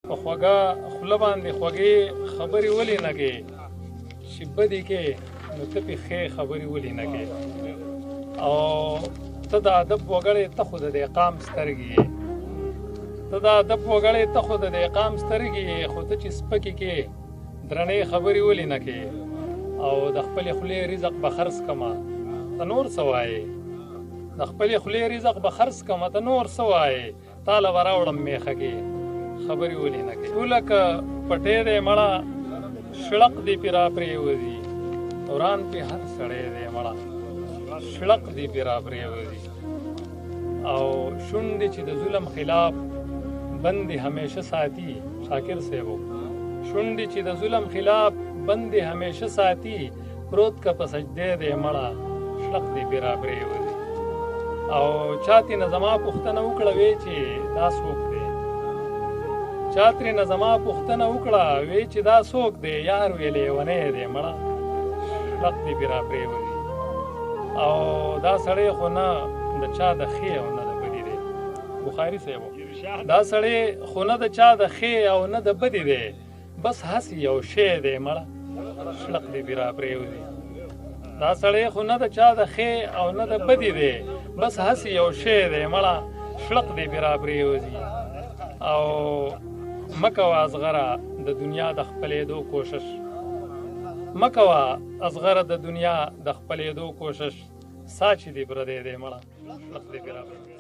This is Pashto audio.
په خوږه خوله باندې خوږې خبرې ولې نه کوې چې بدې کې نو ته پې ښې خبرې ولې نه کوې او ته د ادب وګړی ته خو د دې قام سترګې یې ته د ادب وګړی ته خو د دې قام سترګې یې خو ته چې سپکې کې درنې خبرې ولې نه کوې او د خپلې خولې رزق به خرڅ کړمه ته نور څه وایې د خپلې خولې رزق به خرڅ کړمه ته نور څه وایې تاله به راوړم میخه کې خبرې ولې نه کوې لکه پټې دی مړه شړق دې پې را پرېوځي وران پې هر سړی دی مړه شړق دې پې را پرېوځي او شونډې چې د ظلم خلاف بندې همیشه ساتي شاکر صاحب شونډې چې د ظلم خلاف بندې همیشه ساتي پروت که په سجدې دی مړه شړق دې پې را پرېوځي او چا ترېنه زما پوښتنه وکړه وی چې دا څوک دی چا ترېنه زما پوښتنه وکړه وی چې دا څوک دی یار ویې لیونی دی مړه شړق دې پې را پرېوځي او دا سړی خو نه د چا د ښې او نه د بدې دی بخاري صاحب دا سړی خو نه د چا د ښې او نه د بدې دی بس هسې یو شی دی مړه شړق دې پې را پرېوځي دا سړی خو نه د چا د ښې او نه د بدې دی بس هسې یو شی دی مړه شړق دې پې را پرېوځي او مه کوه اصغره د دنیا د خپلېدو کوشش مه کوه اصغره د دنیا د خپلېدو کوشش سا چې دې پردی دی مړه شړق دې پې را پرېوځي